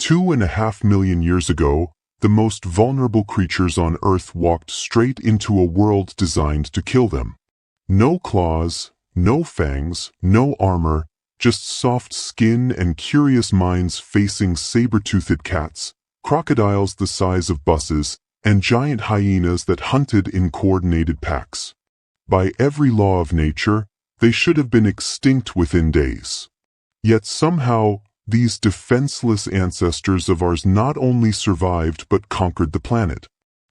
2.5 million years ago, the most vulnerable creatures on Earth walked straight into a world designed to kill them. No claws, no fangs, no armor, just soft skin and curious minds facing saber-toothed cats, crocodiles the size of buses, and giant hyenas that hunted in coordinated packs. By every law of nature, they should have been extinct within days. Yet somehow, these defenseless ancestors of ours not only survived but conquered the planet.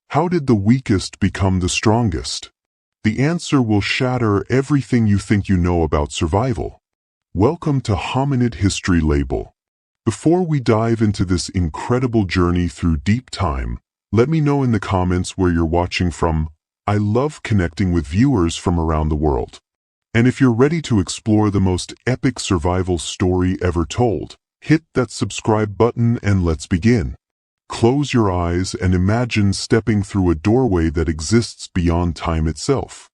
How did the weakest become the strongest? The answer will shatter everything you think you know about survival. Welcome to Hominid History Label. Before we dive into this incredible journey through deep time, let me know in the comments where you're watching from. I love connecting with viewers from around the world. And if you're ready to explore the most epic survival story ever told, hit that subscribe button and let's begin. Close your eyes and imagine stepping through a doorway that exists beyond time itself.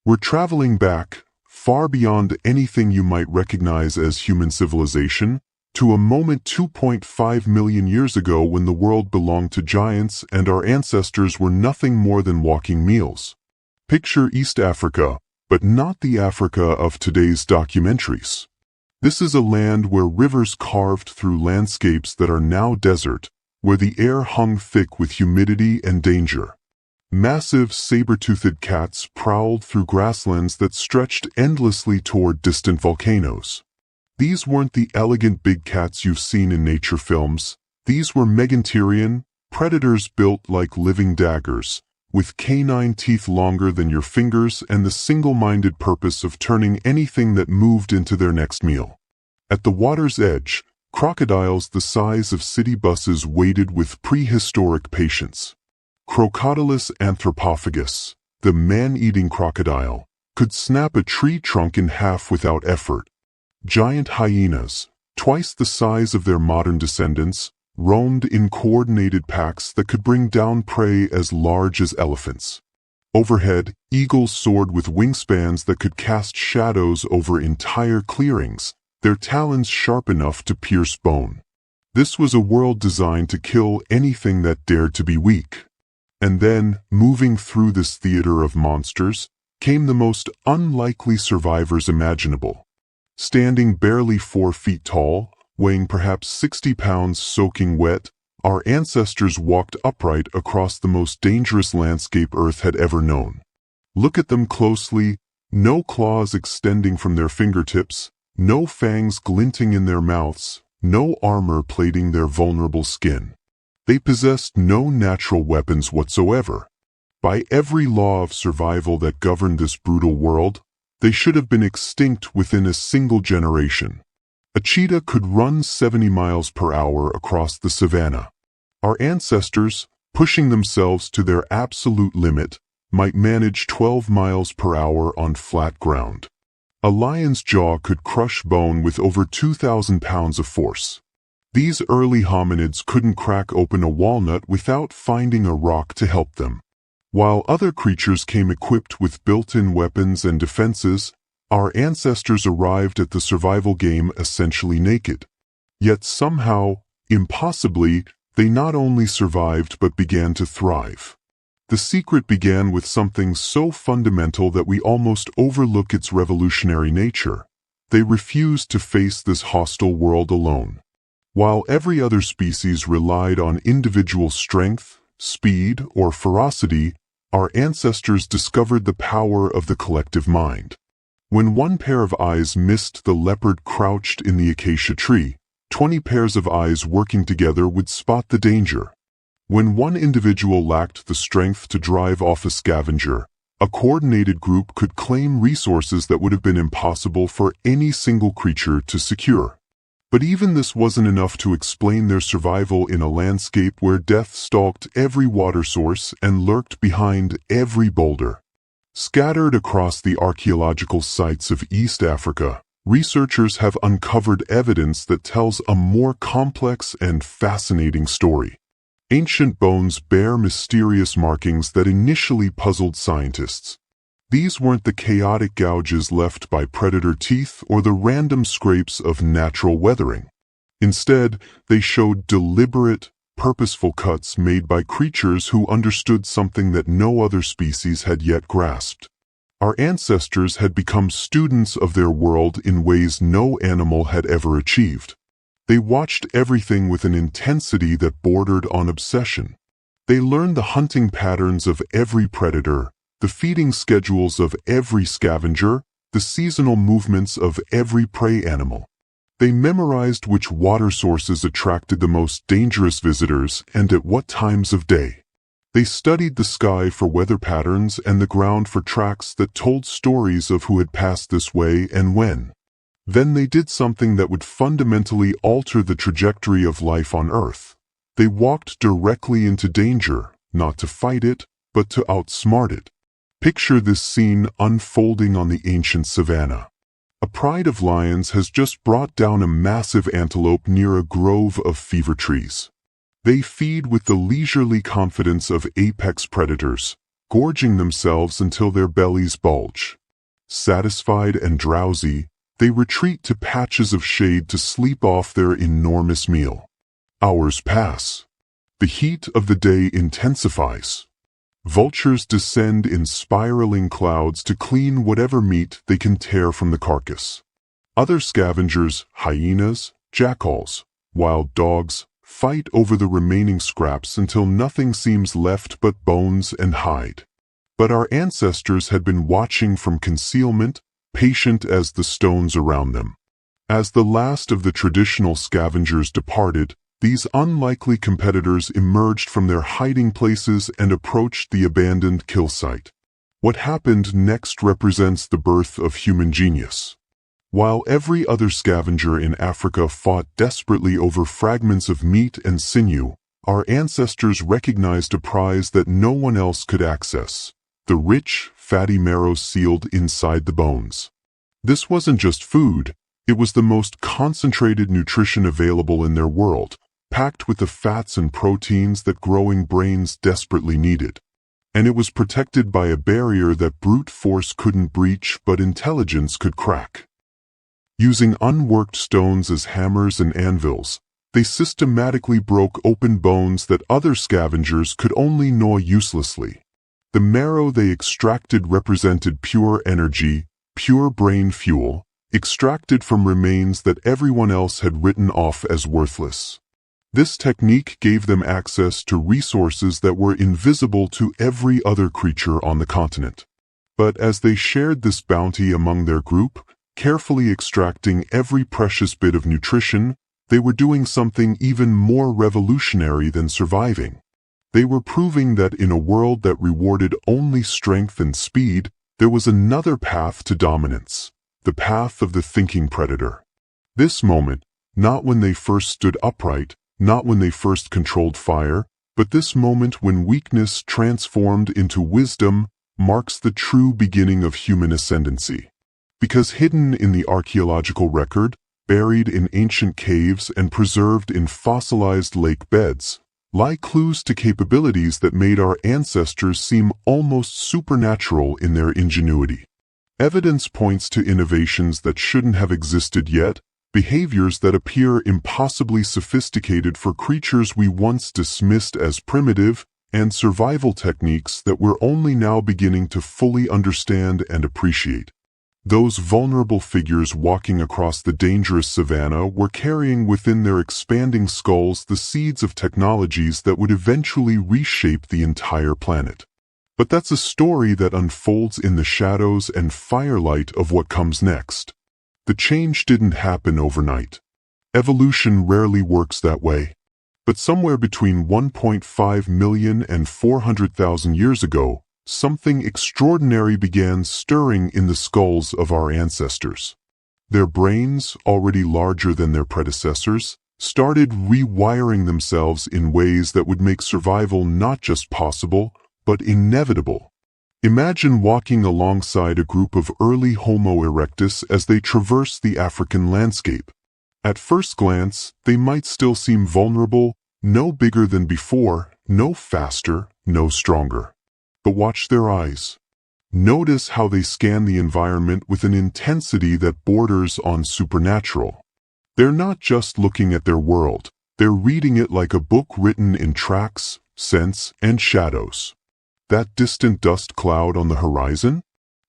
We're traveling back, far beyond anything you might recognize as human civilization, to a moment 2.5 million years ago when the world belonged to giants and our ancestors were nothing more than walking meals. Picture East Africa, but not the Africa of today's documentaries. This is a land where rivers carved through landscapes that are now desert, where the air hung thick with humidity and danger. Massive saber-toothed cats prowled through grasslands that stretched endlessly toward distant volcanoes. These weren't the elegant big cats you've seen in nature films. These were meganterian, predators built like living daggers, with canine teeth longer than your fingers and the single-minded purpose of turning anything that moved into their next meal. At the water's edge, crocodiles the size of city buses waited with prehistoric patience. Crocodylus anthropophagus, the man-eating crocodile, could snap a tree trunk in half without effort. Giant hyenas, twice the size of their modern descendants, roamed in coordinated packs that could bring down prey as large as elephants. Overhead, eagles soared with wingspans that could cast shadows over entire clearings, their talons sharp enough to pierce bone. This was a world designed to kill anything that dared to be weak. And then, moving through this theater of monsters, came the most unlikely survivors imaginable. Standing barely 4 feet tall, weighing perhaps 60 pounds soaking wet, our ancestors walked upright across the most dangerous landscape Earth had ever known. Look at them closely, no claws extending from their fingertips, no fangs glinting in their mouths, no armor plating their vulnerable skin. They possessed no natural weapons whatsoever. By every law of survival that governed this brutal world, they should have been extinct within a single generation. A cheetah could run 70 miles per hour across the savanna. Our ancestors, pushing themselves to their absolute limit, might manage 12 miles per hour on flat ground. A lion's jaw could crush bone with over 2,000 pounds of force. These early hominids couldn't crack open a walnut without finding a rock to help them. While other creatures came equipped with built-in weapons and defenses, our ancestors arrived at the survival game essentially naked. Yet somehow, impossibly, they not only survived but began to thrive. The secret began with something so fundamental that we almost overlook its revolutionary nature. They refused to face this hostile world alone. While every other species relied on individual strength, speed, or ferocity, our ancestors discovered the power of the collective mind. When one pair of eyes missed the leopard crouched in the acacia tree, 20 pairs of eyes working together would spot the danger. When one individual lacked the strength to drive off a scavenger, a coordinated group could claim resources that would have been impossible for any single creature to secure. But even this wasn't enough to explain their survival in a landscape where death stalked every water source and lurked behind every boulder. Scattered across the archaeological sites of East Africa, researchers have uncovered evidence that tells a more complex and fascinating story. Ancient bones bear mysterious markings that initially puzzled scientists. These weren't the chaotic gouges left by predator teeth or the random scrapes of natural weathering. Instead, they showed deliberate, purposeful cuts made by creatures who understood something that no other species had yet grasped. Our ancestors had become students of their world in ways no animal had ever achieved. They watched everything with an intensity that bordered on obsession. They learned the hunting patterns of every predator, the feeding schedules of every scavenger, the seasonal movements of every prey animal. They memorized which water sources attracted the most dangerous visitors and at what times of day. They studied the sky for weather patterns and the ground for tracks that told stories of who had passed this way and when. Then they did something that would fundamentally alter the trajectory of life on Earth. They walked directly into danger, not to fight it, but to outsmart it. Picture this scene unfolding on the ancient savanna. A pride of lions has just brought down a massive antelope near a grove of fever trees. They feed with the leisurely confidence of apex predators, gorging themselves until their bellies bulge. Satisfied and drowsy, they retreat to patches of shade to sleep off their enormous meal. Hours pass. The heat of the day intensifies. Vultures descend in spiraling clouds to clean whatever meat they can tear from the carcass. Other scavengers, hyenas, jackals, wild dogs, fight over the remaining scraps until nothing seems left but bones and hide. But our ancestors had been watching from concealment, patient as the stones around them. As the last of the traditional scavengers departed, these unlikely competitors emerged from their hiding places and approached the abandoned kill site. What happened next represents the birth of human genius. While every other scavenger in Africa fought desperately over fragments of meat and sinew, our ancestors recognized a prize that no one else could access: the rich, fatty marrow sealed inside the bones. This wasn't just food, it was the most concentrated nutrition available in their world, packed with the fats and proteins that growing brains desperately needed. And it was protected by a barrier that brute force couldn't breach but intelligence could crack. Using unworked stones as hammers and anvils, they systematically broke open bones that other scavengers could only gnaw uselessly. The marrow they extracted represented pure energy, pure brain fuel, extracted from remains that everyone else had written off as worthless. This technique gave them access to resources that were invisible to every other creature on the continent. But as they shared this bounty among their group, carefully extracting every precious bit of nutrition, they were doing something even more revolutionary than surviving. They were proving that in a world that rewarded only strength and speed, there was another path to dominance, the path of the thinking predator. This moment, not when they first stood upright, not when they first controlled fire, but this moment when weakness transformed into wisdom, marks the true beginning of human ascendancy. Because hidden in the archaeological record, buried in ancient caves and preserved in fossilized lake beds, lie clues to capabilities that made our ancestors seem almost supernatural in their ingenuity. Evidence points to innovations that shouldn't have existed yet, behaviors that appear impossibly sophisticated for creatures we once dismissed as primitive, and survival techniques that we're only now beginning to fully understand and appreciate. Those vulnerable figures walking across the dangerous savanna were carrying within their expanding skulls the seeds of technologies that would eventually reshape the entire planet. But that's a story that unfolds in the shadows and firelight of what comes next. The change didn't happen overnight. Evolution rarely works that way. But somewhere between 1.5 million and 400,000 years ago, something extraordinary began stirring in the skulls of our ancestors. Their brains, already larger than their predecessors, started rewiring themselves in ways that would make survival not just possible, but inevitable. Imagine walking alongside a group of early Homo erectus as they traverse the African landscape. At first glance, they might still seem vulnerable, no bigger than before, no faster, no stronger. But watch their eyes. Notice how they scan the environment with an intensity that borders on supernatural. They're not just looking at their world, they're reading it like a book written in tracks, scents, and shadows. That distant dust cloud on the horizon?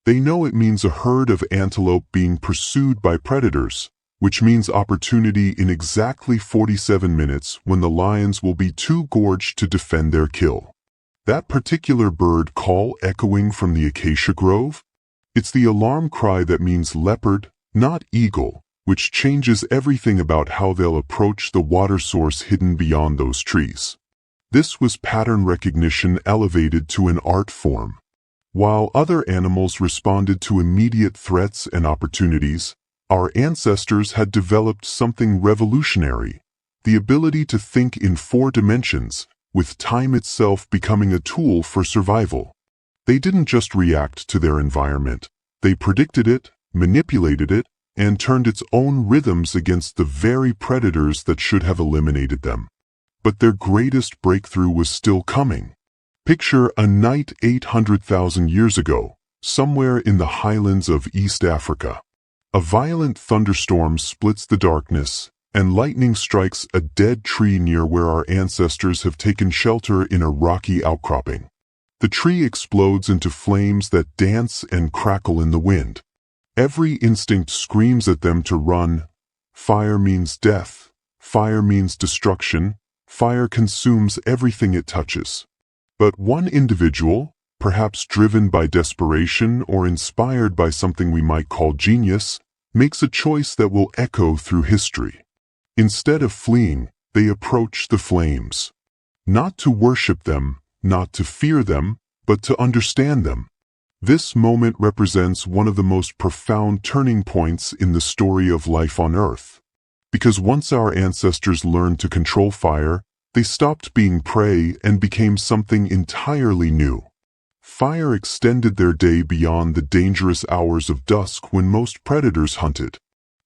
They know it means a herd of antelope being pursued by predators, which means opportunity in exactly 47 minutes when the lions will be too gorged to defend their kill. That particular bird call echoing from the acacia grove? It's the alarm cry that means leopard, not eagle, which changes everything about how they'll approach the water source hidden beyond those trees. This was pattern recognition elevated to an art form. While other animals responded to immediate threats and opportunities, our ancestors had developed something revolutionary, the ability to think in 4 dimensions, with time itself becoming a tool for survival. They didn't just react to their environment, they predicted it, manipulated it, and turned its own rhythms against the very predators that should have eliminated them. But their greatest breakthrough was still coming. Picture a night 800,000 years ago, somewhere in the highlands of East Africa. A violent thunderstorm splits the darkness, and lightning strikes a dead tree near where our ancestors have taken shelter in a rocky outcropping. The tree explodes into flames that dance and crackle in the wind. Every instinct screams at them to run. Fire means death. Fire means destruction. Fire consumes everything it touches. But one individual, perhaps driven by desperation or inspired by something we might call genius, makes a choice that will echo through history. Instead of fleeing, they approach the flames. Not to worship them, not to fear them, but to understand them. This moment represents one of the most profound turning points in the story of life on Earth. Because once our ancestors learned to control fire, they stopped being prey and became something entirely new. Fire extended their day beyond the dangerous hours of dusk when most predators hunted.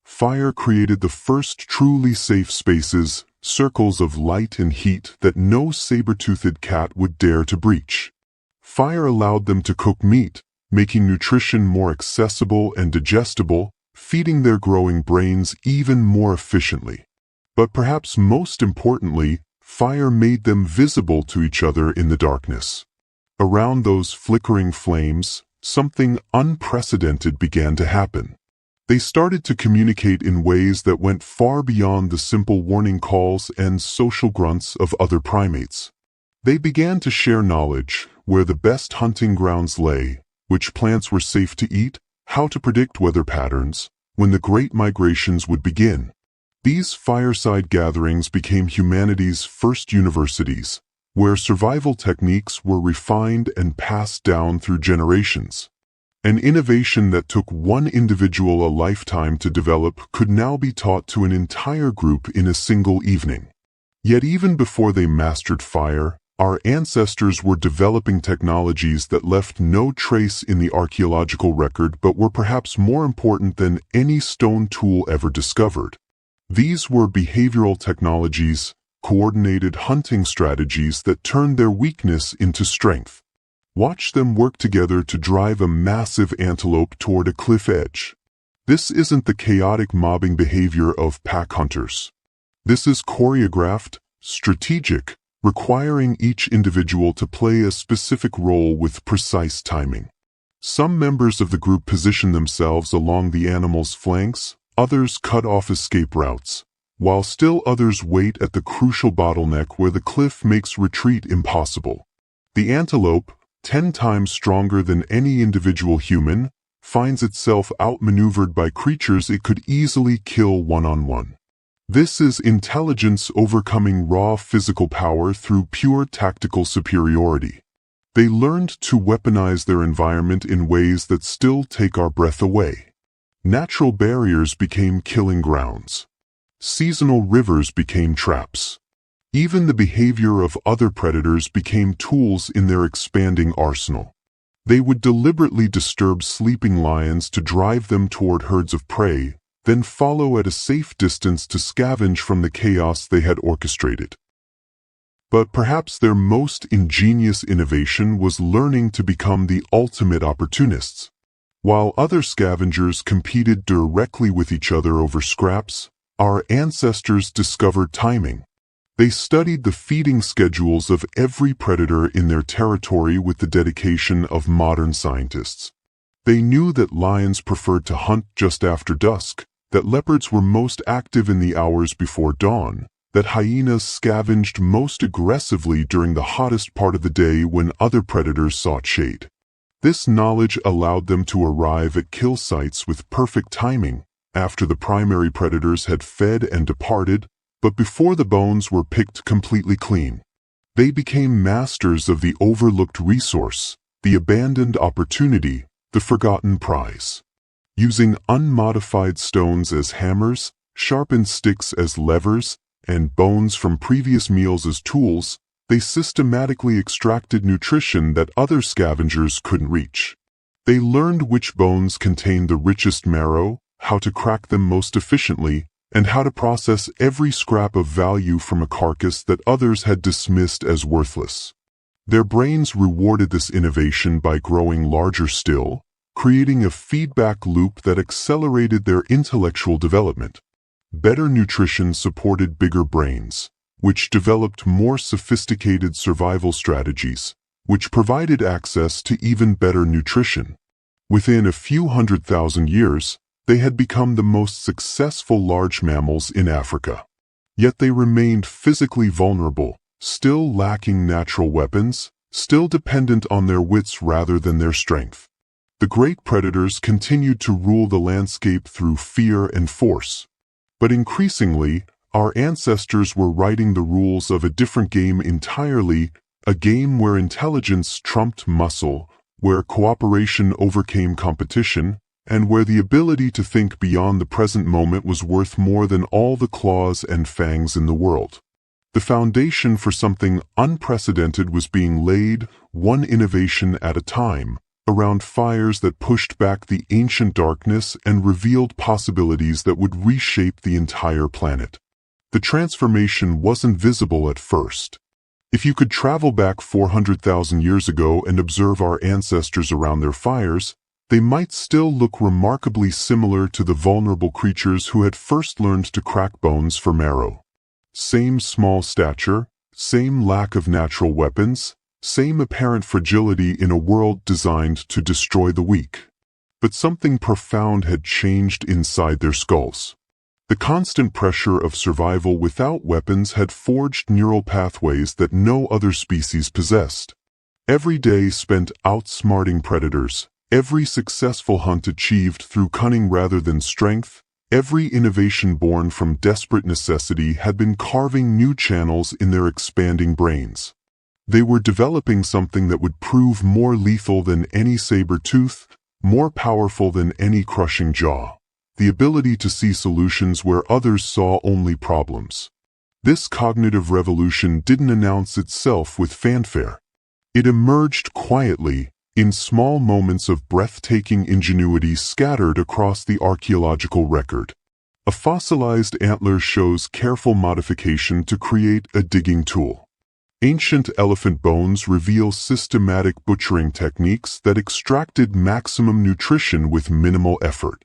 Fire created the first truly safe spaces, circles of light and heat that no saber-toothed cat would dare to breach. Fire allowed them to cook meat, making nutrition more accessible and digestible, feeding their growing brains even more efficiently. But perhaps most importantly, fire made them visible to each other in the darkness. Around those flickering flames, something unprecedented began to happen. They started to communicate in ways that went far beyond the simple warning calls and social grunts of other primates. They began to share knowledge, where the best hunting grounds lay, which plants were safe to eat, how to predict weather patterns, when the great migrations would begin. These fireside gatherings became humanity's first universities, where survival techniques were refined and passed down through generations. An innovation that took one individual a lifetime to develop could now be taught to an entire group in a single evening. Yet even before they mastered fire, our ancestors were developing technologies that left no trace in the archaeological record but were perhaps more important than any stone tool ever discovered. These were behavioral technologies, coordinated hunting strategies that turned their weakness into strength. Watch them work together to drive a massive antelope toward a cliff edge. This isn't the chaotic mobbing behavior of pack hunters. This is choreographed, strategic, requiring each individual to play a specific role with precise timing. Some members of the group position themselves along the animal's flanks, others cut off escape routes, while still others wait at the crucial bottleneck where the cliff makes retreat impossible. The antelope, 10 times stronger than any individual human, finds itself outmaneuvered by creatures it could easily kill one-on-one. This is intelligence overcoming raw physical power through pure tactical superiority. They learned to weaponize their environment in ways that still take our breath away. Natural barriers became killing grounds. Seasonal rivers became traps. Even the behavior of other predators became tools in their expanding arsenal. They would deliberately disturb sleeping lions to drive them toward herds of prey, then follow at a safe distance to scavenge from the chaos they had orchestrated. But perhaps their most ingenious innovation was learning to become the ultimate opportunists. While other scavengers competed directly with each other over scraps, our ancestors discovered timing. They studied the feeding schedules of every predator in their territory with the dedication of modern scientists. They knew that lions preferred to hunt just after dusk, that leopards were most active in the hours before dawn, that hyenas scavenged most aggressively during the hottest part of the day when other predators sought shade. This knowledge allowed them to arrive at kill sites with perfect timing, after the primary predators had fed and departed, but before the bones were picked completely clean. They became masters of the overlooked resource, the abandoned opportunity, the forgotten prize. Using unmodified stones as hammers, sharpened sticks as levers, and bones from previous meals as tools, they systematically extracted nutrition that other scavengers couldn't reach. They learned which bones contained the richest marrow, how to crack them most efficiently, and how to process every scrap of value from a carcass that others had dismissed as worthless. Their brains rewarded this innovation by growing larger still, creating a feedback loop that accelerated their intellectual development. Better nutrition supported bigger brains, which developed more sophisticated survival strategies, which provided access to even better nutrition. Within a few 100,000 years, they had become the most successful large mammals in Africa. Yet they remained physically vulnerable, still lacking natural weapons, still dependent on their wits rather than their strength. The great predators continued to rule the landscape through fear and force. But increasingly, our ancestors were writing the rules of a different game entirely, a game where intelligence trumped muscle, where cooperation overcame competition, and where the ability to think beyond the present moment was worth more than all the claws and fangs in the world. The foundation for something unprecedented was being laid, one innovation at a time, around fires that pushed back the ancient darkness and revealed possibilities that would reshape the entire planet. The transformation wasn't visible at first. If you could travel back 400,000 years ago and observe our ancestors around their fires, they might still look remarkably similar to the vulnerable creatures who had first learned to crack bones for marrow. Same small stature, same lack of natural weapons, same apparent fragility in a world designed to destroy the weak. But something profound had changed inside their skulls. The constant pressure of survival without weapons had forged neural pathways that no other species possessed. Every day spent outsmarting predators, every successful hunt achieved through cunning rather than strength, every innovation born from desperate necessity had been carving new channels in their expanding brains. They were developing something that would prove more lethal than any saber tooth, more powerful than any crushing jaw. The ability to see solutions where others saw only problems. This cognitive revolution didn't announce itself with fanfare. It emerged quietly, in small moments of breathtaking ingenuity scattered across the archaeological record. A fossilized antler shows careful modification to create a digging tool. Ancient elephant bones reveal systematic butchering techniques that extracted maximum nutrition with minimal effort.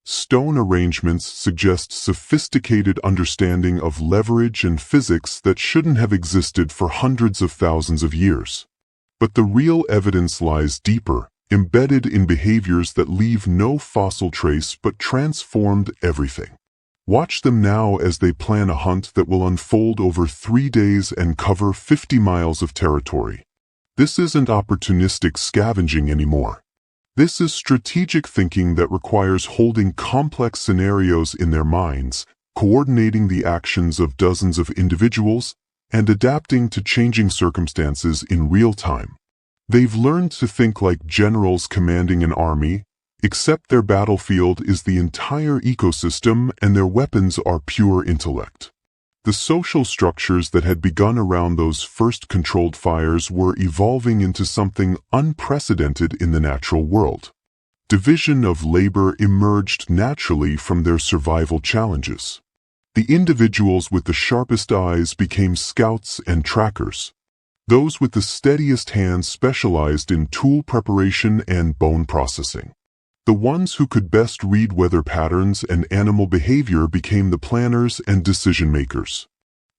Stone arrangements suggest sophisticated understanding of leverage and physics that shouldn't have existed for hundreds of thousands of years. But the real evidence lies deeper, embedded in behaviors that leave no fossil trace but transformed everything. Watch them now as they plan a hunt that will unfold over 3 days and cover 50 miles of territory. This isn't opportunistic scavenging anymore. This is strategic thinking that requires holding complex scenarios in their minds, coordinating the actions of dozens of individuals, and adapting to changing circumstances in real time. They've learned to think like generals commanding an army, except their battlefield is the entire ecosystem and their weapons are pure intellect. The social structures that had begun around those first controlled fires were evolving into something unprecedented in the natural world. Division of labor emerged naturally from their survival challenges. The individuals with the sharpest eyes became scouts and trackers. Those with the steadiest hands specialized in tool preparation and bone processing. The ones who could best read weather patterns and animal behavior became the planners and decision-makers.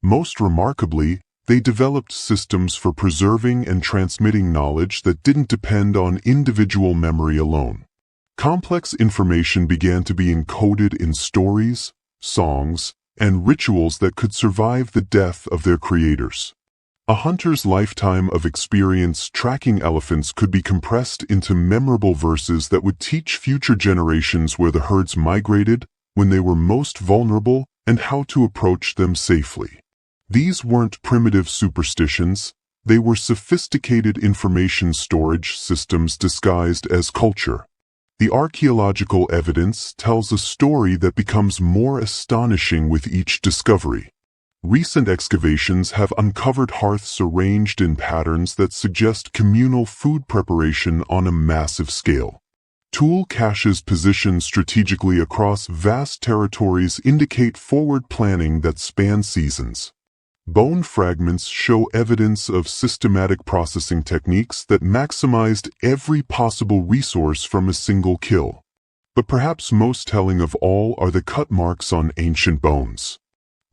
Most remarkably, they developed systems for preserving and transmitting knowledge that didn't depend on individual memory alone. Complex information began to be encoded in stories, songs, and rituals that could survive the death of their creators. A hunter's lifetime of experience tracking elephants could be compressed into memorable verses that would teach future generations where the herds migrated, when they were most vulnerable, and how to approach them safely. These weren't primitive superstitions, they were sophisticated information storage systems disguised as culture. The archaeological evidence tells a story that becomes more astonishing with each discovery. Recent excavations have uncovered hearths arranged in patterns that suggest communal food preparation on a massive scale. Tool caches positioned strategically across vast territories indicate forward planning that span seasons. Bone fragments show evidence of systematic processing techniques that maximized every possible resource from a single kill. But perhaps most telling of all are the cut marks on ancient bones.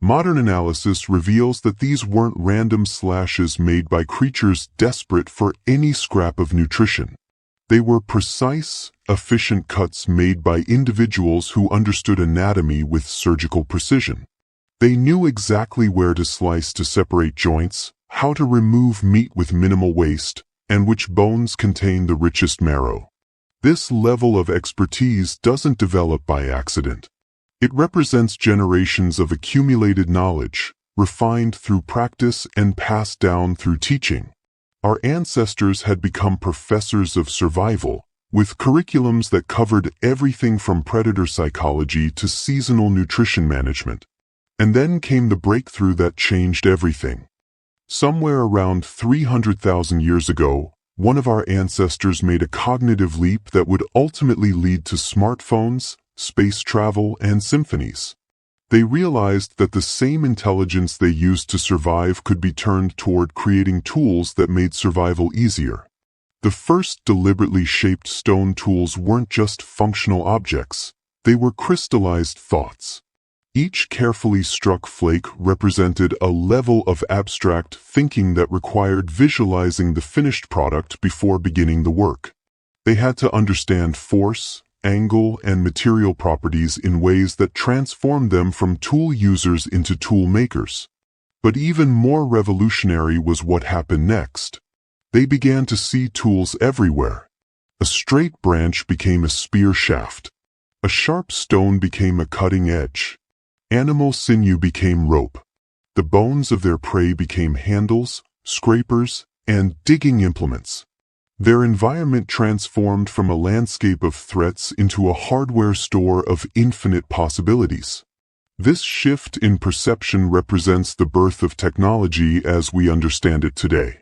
Modern analysis reveals that these weren't random slashes made by creatures desperate for any scrap of nutrition. They were precise, efficient cuts made by individuals who understood anatomy with surgical precision. They knew exactly where to slice to separate joints, how to remove meat with minimal waste, and which bones contain the richest marrow. This level of expertise doesn't develop by accident. It represents generations of accumulated knowledge, refined through practice and passed down through teaching. Our ancestors had become professors of survival, with curriculums that covered everything from predator psychology to seasonal nutrition management. And then came the breakthrough that changed everything. Somewhere around 300,000 years ago, one of our ancestors made a cognitive leap that would ultimately lead to smartphones, space travel, and symphonies. They realized that the same intelligence they used to survive could be turned toward creating tools that made survival easier. The first deliberately shaped stone tools weren't just functional objects, they were crystallized thoughts. Each carefully struck flake represented a level of abstract thinking that required visualizing the finished product before beginning the work. They had to understand force, angle, and material properties in ways that transformed them from tool users into tool makers. But even more revolutionary was what happened next. They began to see tools everywhere. A straight branch became a spear shaft. A sharp stone became a cutting edge. Animal sinew became rope. The bones of their prey became handles, scrapers, and digging implements. Their environment transformed from a landscape of threats into a hardware store of infinite possibilities. This shift in perception represents the birth of technology as we understand it today.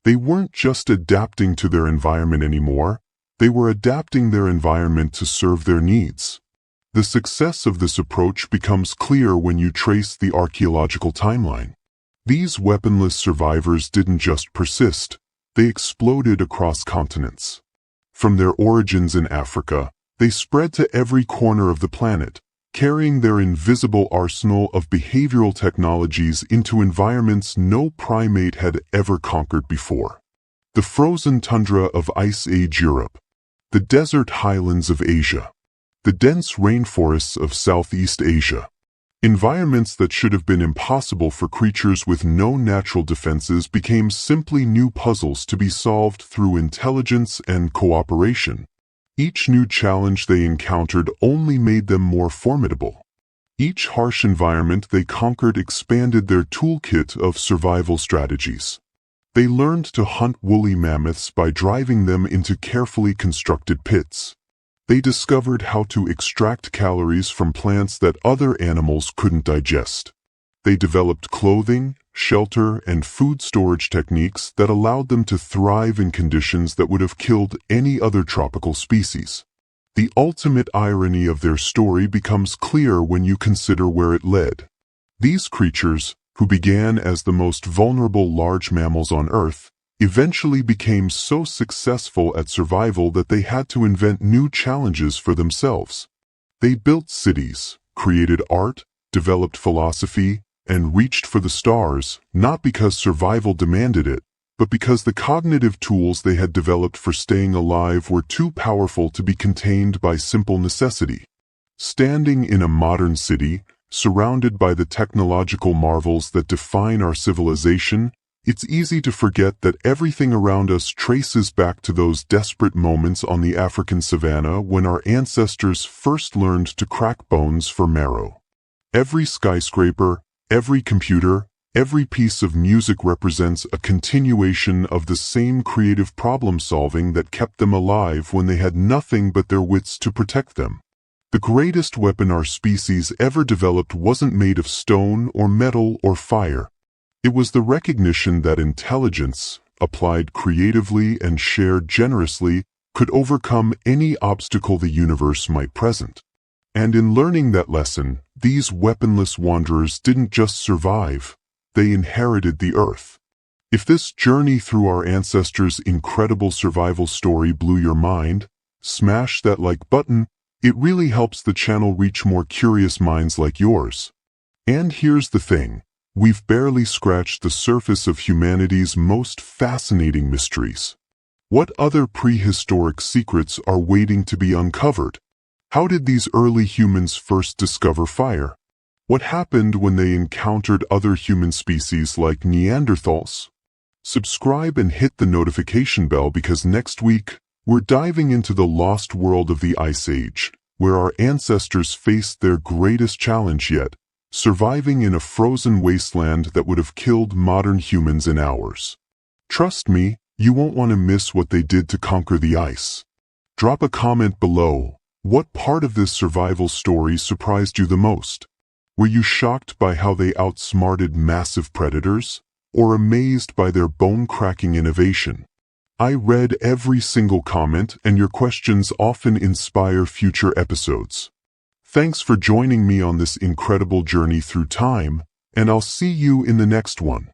They weren't just adapting to their environment anymore, they were adapting their environment to serve their needs. The success of this approach becomes clear when you trace the archaeological timeline. These weaponless survivors didn't just persist, they exploded across continents. From their origins in Africa, they spread to every corner of the planet, carrying their invisible arsenal of behavioral technologies into environments no primate had ever conquered before. The frozen tundra of Ice Age Europe, the desert highlands of Asia, the dense rainforests of Southeast Asia. Environments that should have been impossible for creatures with no natural defenses became simply new puzzles to be solved through intelligence and cooperation. Each new challenge they encountered only made them more formidable. Each harsh environment they conquered expanded their toolkit of survival strategies. They learned to hunt woolly mammoths by driving them into carefully constructed pits. They discovered how to extract calories from plants that other animals couldn't digest. They developed clothing, shelter, and food storage techniques that allowed them to thrive in conditions that would have killed any other tropical species. The ultimate irony of their story becomes clear when you consider where it led. These creatures, who began as the most vulnerable large mammals on Earth, eventually became so successful at survival that they had to invent new challenges for themselves. They built cities, created art, developed philosophy, and reached for the stars, not because survival demanded it, but because the cognitive tools they had developed for staying alive were too powerful to be contained by simple necessity. Standing in a modern city, surrounded by the technological marvels that define our civilization, it's easy to forget that everything around us traces back to those desperate moments on the African savanna when our ancestors first learned to crack bones for marrow. Every skyscraper, every computer, every piece of music represents a continuation of the same creative problem-solving that kept them alive when they had nothing but their wits to protect them. The greatest weapon our species ever developed wasn't made of stone or metal or fire. It was the recognition that intelligence, applied creatively and shared generously, could overcome any obstacle the universe might present. And in learning that lesson, these weaponless wanderers didn't just survive, they inherited the earth. If this journey through our ancestors' incredible survival story blew your mind, smash that like button. It really helps the channel reach more curious minds like yours. And here's the thing, we've barely scratched the surface of humanity's most fascinating mysteries. What other prehistoric secrets are waiting to be uncovered? How did these early humans first discover fire? What happened when they encountered other human species like Neanderthals? Subscribe and hit the notification bell because next week, we're diving into the lost world of the Ice Age, where our ancestors faced their greatest challenge yet, surviving in a frozen wasteland that would have killed modern humans in hours. Trust me, you won't want to miss what they did to conquer the ice. Drop a comment below. What part of this survival story surprised you the most? Were you shocked by how they outsmarted massive predators, or amazed by their bone-cracking innovation? I read every single comment, and your questions often inspire future episodes. Thanks for joining me on this incredible journey through time, and I'll see you in the next one.